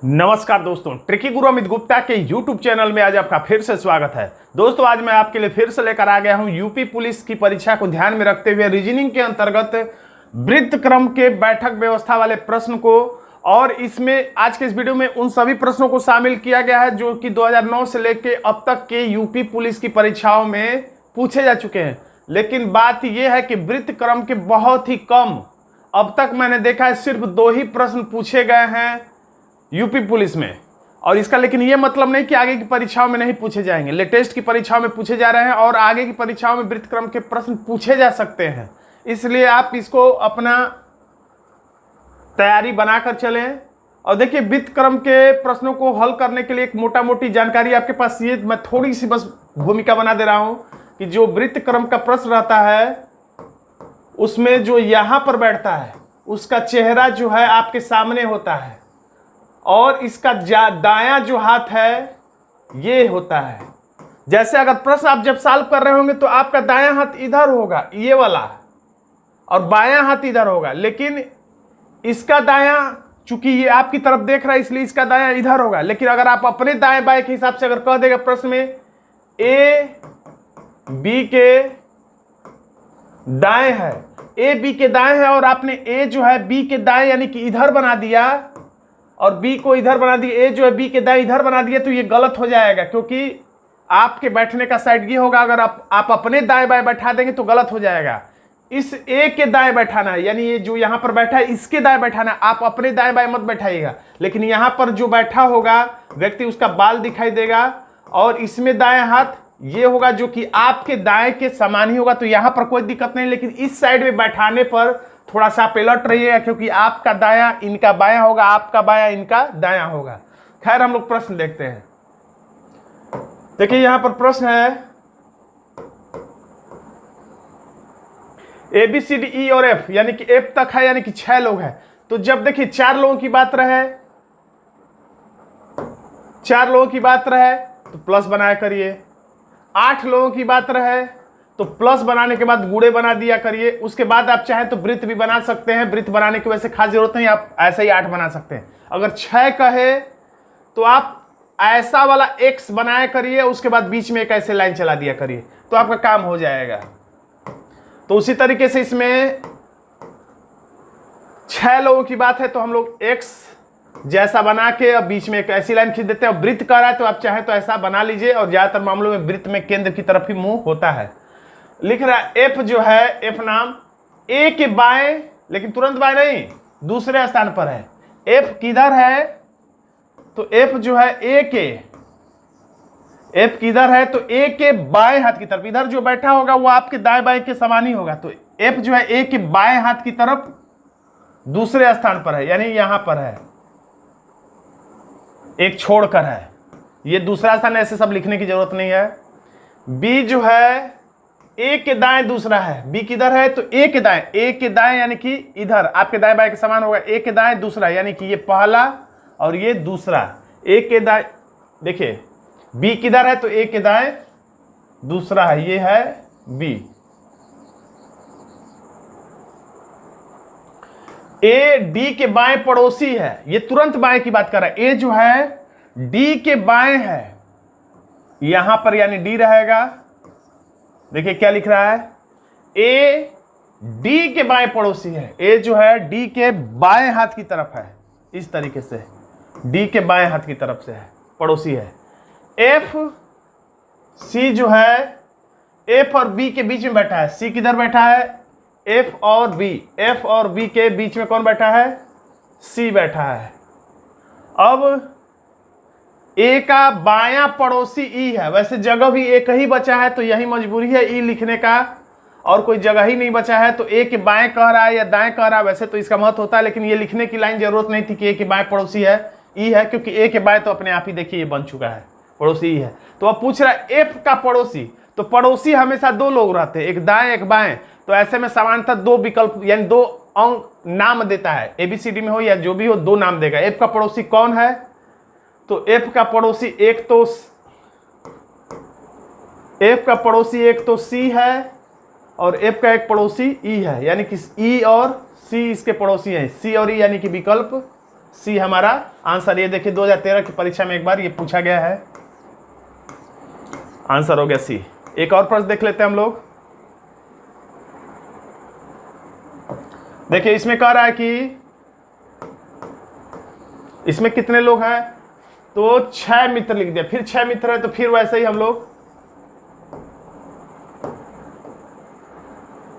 नमस्कार दोस्तों, ट्रिकी गुरु अमित गुप्ता के YouTube चैनल में आज आपका फिर से स्वागत है। दोस्तों आज मैं आपके लिए फिर से लेकर आ गया हूं यूपी पुलिस की परीक्षा को ध्यान में रखते हुए रीजनिंग के अंतर्गत वृत्त क्रम के बैठक व्यवस्था वाले प्रश्न को। और इसमें आज के इस वीडियो में उन सभी प्रश्नों को शामिल किया गया है जो कि 2009 से लेके अब तक के यूपी पुलिस की परीक्षाओं में पूछे जा चुके हैं। लेकिन बात यह है कि वृत्त क्रम के बहुत ही कम, अब तक मैंने देखा है सिर्फ 2 ही प्रश्न पूछे गए हैं यूपी पुलिस में। और इसका लेकिन ये मतलब नहीं कि आगे की परीक्षाओं में नहीं पूछे जाएंगे। लेटेस्ट की परीक्षाओं में पूछे जा रहे हैं और आगे की परीक्षाओं में वृत्त क्रम के प्रश्न पूछे जा सकते हैं। इसलिए आप इसको अपना तैयारी बनाकर चलें। और देखिए, वृत्त क्रम के प्रश्नों को हल करने के लिए एक मोटा मोटी जानकारी आपके पास ये मैं थोड़ी सी बस भूमिका बना दे रहा हूं कि जो वृत्त क्रम का प्रश्न रहता है उसमें जो यहां पर बैठता है उसका चेहरा जो है आपके सामने होता है और इसका दायां जो हाथ है ये होता है। जैसे अगर प्रश्न आप जब सॉल्व कर रहे होंगे तो आपका दायां हाथ इधर होगा, ये वाला, और बायां हाथ इधर होगा। लेकिन इसका दायां, चूंकि ये आपकी तरफ देख रहा है इसलिए इसका दायां इधर होगा। लेकिन अगर आप अपने दाएं बाएं के हिसाब से अगर कह देगा प्रश्न में ए बी के दाएं है, ए बी के दाएं है, और आपने ए जो है बी के दाएं यानी कि इधर बना दिया और बी को इधर बना दिया, ए जो है बी के दाएं इधर बना दिया, तो ये गलत हो जाएगा क्योंकि आपके बैठने का साइड ये होगा। अगर आप अपने दाएं बाएं बैठा देंगे तो गलत हो जाएगा। इस ए के दाएं बैठाना है, यानी ये जो यहां पर बैठा है इसके दाएं बैठाना है। आप अपने दाएं बाएं मत बैठाइएगा। लेकिन यहां पर जो बैठा होगा व्यक्ति उसका बाल दिखाई देगा और इसमें दाएं हाथ ये होगा जो कि आपके दाएं के समान ही होगा, तो यहां पर कोई दिक्कत नहीं। लेकिन इस साइड में बैठाने पर थोड़ा सा पलट रहिएगा क्योंकि आपका दायां इनका बायां होगा, आपका बायां इनका दायां होगा। खैर, हम लोग प्रश्न देखते हैं। देखिए यहां पर प्रश्न है A B C D E और एफ, यानी कि एफ तक है, यानी कि 6 लोग हैं। तो जब देखिए 4 लोगों की बात रहे तो प्लस बनाया करिए। 8 लोगों की बात रहे तो प्लस बनाने के बाद गुणे बना दिया करिए। उसके बाद आप चाहें तो वृत्त भी बना सकते हैं। वृत्त बनाने की वैसे खास जरूरत नहीं, आप ऐसे ही 8 बना सकते हैं। अगर 6 कहे तो आप ऐसा वाला x बनाया करिए, उसके बाद बीच में एक ऐसे लाइन चला दिया करिए, तो आपका काम हो जाएगा। तो उसी तरीके से इसमें 6 लोगों की बात है तो हम लोग x जैसा बना के अब बीच में एक ऐसी लाइन खींच देते हैं। और वृत्त कर रहा है तो आप चाहें तो ऐसा बना लीजिए। और ज्यादातर मामलों में वृत्त में केंद्र की तरफ ही मुंह होता है। लिख रहा है एफ जो है, एफ नाम ए के बाएं, लेकिन तुरंत बाएं नहीं, दूसरे स्थान पर है। एफ किधर है तो एफ जो है एफ किधर है तो ए के बाएं हाथ की तरफ, इधर जो बैठा होगा वो आपके दाएं बाएं के समान ही होगा। तो एफ जो है ए के बाएं हाथ की तरफ दूसरे स्थान पर है, यानी यहां पर है, एक छोड़कर है। ये दूसरा स्थान, ऐसे सब लिखने की जरूरत नहीं है। बी जो है ए के दाएं दूसरा है। बी किधर है तो ए के दाएं यानी कि इधर आपके दाएं बाएं के समान होगा। ए के दाएं दूसरा, यानी कि ये पहला और ये दूसरा। ए के दाएं, देखिए बी किधर है तो ए के दाएं दूसरा है, ये है बी। ए डी के बाएं पड़ोसी है, ये तुरंत बाएं की बात कर रहा है। ए जो है डी के बाएं है यहां पर, यानी डी रहेगा। देखिए क्या लिख रहा है, ए डी के बाएं पड़ोसी है। ए जो है डी के बाएं हाथ की तरफ है, इस तरीके से डी के बाएं हाथ की तरफ से है, पड़ोसी है। एफ सी जो है एफ और बी के बीच में बैठा है। सी किधर बैठा है, एफ और बी के बीच में कौन बैठा है, सी बैठा है। अब ए का बायां पड़ोसी ई है। वैसे जगह भी एक ही बचा है तो यही मजबूरी है ई लिखने का, और कोई जगह ही नहीं बचा है। तो ए के बाएं कह रहा है या दाएं कह रहा है, वैसे तो इसका महत्व होता है, लेकिन ये लिखने की लाइन जरूरत नहीं थी कि ए के बाएं पड़ोसी है ई है, क्योंकि ए के बाएं तो अपने आप ही देखिए ये बन चुका है, पड़ोसी ई है। तो अब पूछ रहा है एफ का पड़ोसी, तो पड़ोसी हमेशा 2 लोग रहते हैं, एक दाएं एक बाएं। तो ऐसे में सामान्यतः 2 विकल्प यानी 2 अंक नाम देता है, ABCD में हो या जो भी हो 2 नाम देगा। एफ का पड़ोसी कौन है तो एफ का पड़ोसी एक तो सी है और एफ का एक पड़ोसी ई है, यानी कि ई और सी इसके पड़ोसी हैं। सी और ई यानी कि विकल्प सी हमारा आंसर। ये देखिए 2013 की परीक्षा में एक बार ये पूछा गया है, आंसर हो गया सी। एक और प्रश्न देख लेते हैं हम लोग। देखिए इसमें कह रहा है कि इसमें कितने लोग हैं, तो 6 मित्र लिख दिया। फिर 6 मित्र है तो फिर वैसे ही हम लोग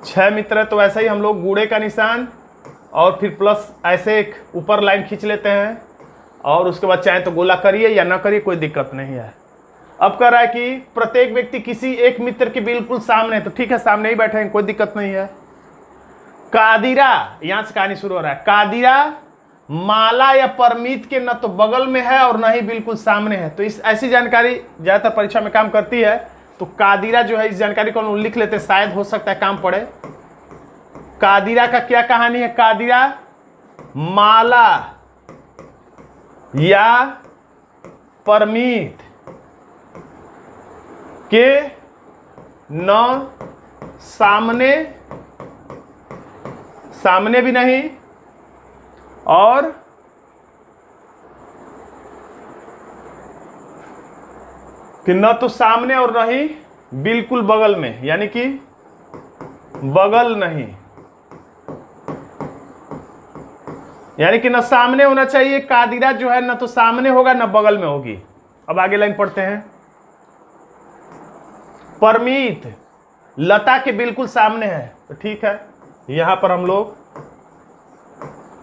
6 मित्र है तो वैसे ही हम लोग गुणे का निशान और फिर प्लस ऐसे एक ऊपर लाइन खींच लेते हैं और उसके बाद चाहे तो गोला करिए या ना करिए, कोई दिक्कत नहीं है। अब कह रहा है कि प्रत्येक व्यक्ति किसी एक मित्र के बिल्कुल सामने है, तो ठीक है सामने ही बैठे हैं, कोई दिक्कत नहीं है। कादिरा, यहां से कहानी शुरू हो रहा है। कादिरा माला या परमीत के न तो बगल में है और न ही बिल्कुल सामने है। तो इस ऐसी जानकारी ज्यादातर परीक्षा में काम करती है, तो कादिरा जो है इस जानकारी को हम लिख लेते, शायद हो सकता है काम पड़े। कादिरा का क्या कहानी है? कादिरा माला या परमीत के न सामने भी नहीं और कि न तो सामने और न ही बिल्कुल बगल में, यानी कि बगल नहीं, यानी कि न सामने होना चाहिए। कादिरा जो है न तो सामने होगा न बगल में होगी। अब आगे लाइन पढ़ते हैं। परमीत लता के बिल्कुल सामने है, तो ठीक है यहां पर हम लोग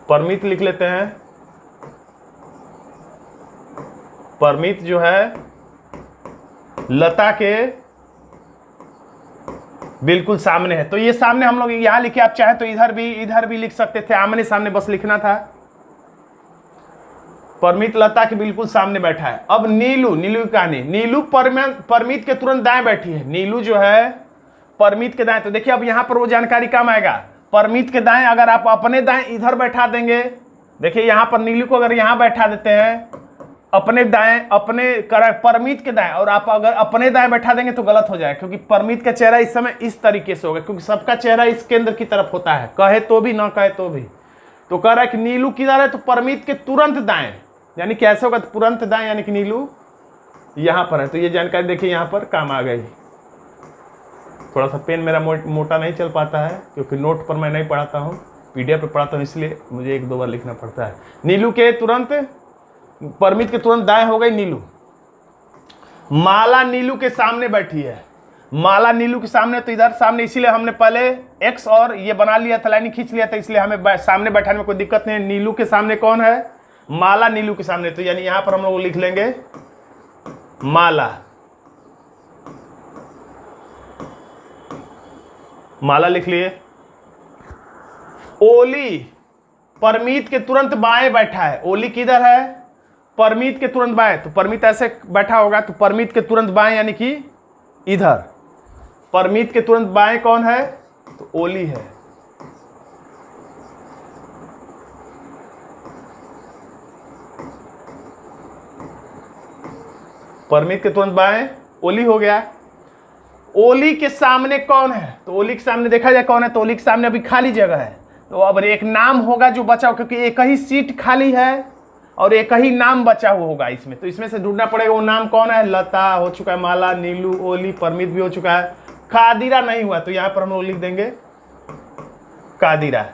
परमीत लिख लेते हैं। परमीत जो है लता के बिल्कुल सामने है, तो ये सामने हम लोग यहां लिखे, आप चाहे तो इधर भी लिख सकते थे, आमने सामने बस लिखना था। परमीत लता के बिल्कुल सामने बैठा है। अब नीलू की कहानी। नीलू परमीत के तुरंत दाएं बैठी है। नीलू जो है परमीत के दाएं, तो देखिए अब यहां पर वो जानकारी काम आएगा। परमीत के दाएं अगर आप अपने दाएं इधर बैठा देंगे, देखिए यहां पर नीलू को अगर यहां बैठा देते हैं अपने दाएं, परमीत के दाएं, और आप अगर अपने दाएं बैठा देंगे तो गलत हो जाएगा, क्योंकि परमीत का चेहरा इस समय इस तरीके से होगा, क्योंकि सबका चेहरा इस केंद्र की तरफ होता है, कहे तो भी ना कहे तो भी। तो कह रहा है कि नीलू किधर है, तो परमीत के तुरंत दाएं, यानी कैसे होगा, तुरंत दाएं, यानी कि नीलू यहां पर है। तो ये जानकारी देखिए यहां पर काम आ गई। थोड़ा सा पेन मेरा मोटा नहीं चल पाता है, क्योंकि नोट पर मैं नहीं पढ़ाता हूँ, पीडीएफ पे पढ़ाता हूँ, इसलिए मुझे 1-2 बार लिखना पड़ता है। नीलू के तुरंत, परमीत के तुरंत दाएं हो गई नीलू। माला नीलू के सामने बैठी है। माला नीलू के सामने, तो इधर सामने, इसीलिए हमने पहले एक्स और ये बना लिया था, लाइन खींच लिया था, इसलिए हमें सामने बैठाने में कोई दिक्कत नहीं है। नीलू के सामने कौन है? माला नीलू के सामने, तो यानी यहां पर हम लोग लिख लेंगे माला। माला लिख लिए। ओली परमीत के तुरंत बाएं बैठा है। ओली किधर है? परमीत के तुरंत बाएं, तो परमीत ऐसे बैठा होगा, तो परमीत के तुरंत बाएं यानी कि इधर। परमीत के तुरंत बाएं कौन है? तो ओली है। परमीत के तुरंत बाएं ओली हो गया। ओली के सामने कौन है? तो ओली के सामने देखा जाए कौन है, तो ओली के सामने अभी खाली जगह है, तो अब एक नाम होगा जो बचा हो, क्योंकि एक ही सीट खाली है और एक ही नाम बचा हुआ होगा इसमें, तो इसमें से ढूंढना पड़ेगा वो नाम कौन है। लता हो चुका है, माला, नीलू, ओली, परमीत भी हो चुका है, कादिरा नहीं हुआ, तो यहां पर हम लोग लिख देंगे कादिरा।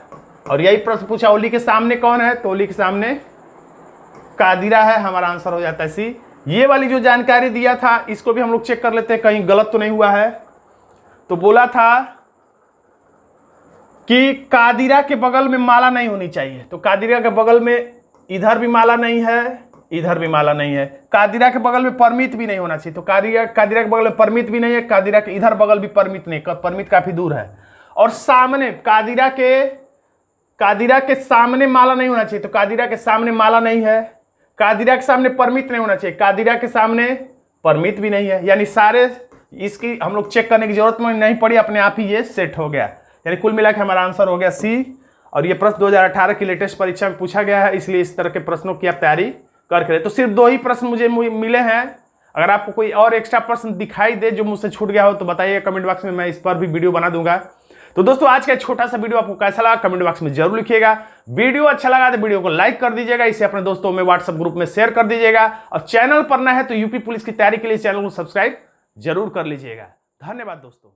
और यही प्रश्न पूछा ओली के सामने कौन है, तो ओली के सामने कादिरा है, हमारा आंसर हो जाता है सी। ये वाली जो जानकारी दिया था इसको भी हम लोग चेक कर लेते हैं कहीं गलत तो नहीं हुआ है। तो बोला था कि कादिरा के बगल में माला नहीं होनी चाहिए, तो कादिरा के बगल में इधर भी माला नहीं है, इधर भी माला नहीं है। कादिरा के बगल में परमीत भी नहीं होना चाहिए, तो कादिरा के बगल में परमीत भी नहीं है, कादिरा के इधर बगल भी परमीत नहीं, परमीत काफी दूर है। और सामने कादिरा के सामने माला नहीं होना चाहिए, तो कादिरा के सामने माला नहीं है। कादिरा के सामने परमीत नहीं होना चाहिए, कादिरा के सामने परमीत भी नहीं है। यानी सारे इसकी हम लोग चेक करने की जरूरत नहीं पड़ी, अपने आप ही ये सेट हो गया। यानी कुल मिलाकर हमारा आंसर हो गया सी। और ये प्रश्न 2018 की लेटेस्ट परीक्षा में पूछा गया है, इसलिए इस तरह के प्रश्नों की आप तैयारी करके रहे। तो सिर्फ 2 ही प्रश्न मुझे मिले हैं। अगर आपको कोई और एक्स्ट्रा प्रश्न दिखाई दे जो मुझसे छूट गया हो तो बताइए कमेंट बॉक्स में, मैं इस पर भी वीडियो बना दूंगा। तो दोस्तों आज का छोटा सा वीडियो आपको कैसा लगा कमेंट बॉक्स में जरूर लिखिएगा। वीडियो अच्छा लगा तो वीडियो को लाइक कर दीजिएगा, इसे अपने दोस्तों में व्हाट्सएप ग्रुप में शेयर कर दीजिएगा, और चैनल पर नया है तो यूपी पुलिस की तैयारी के लिए चैनल को सब्सक्राइब जरूर कर लीजिएगा। धन्यवाद दोस्तों।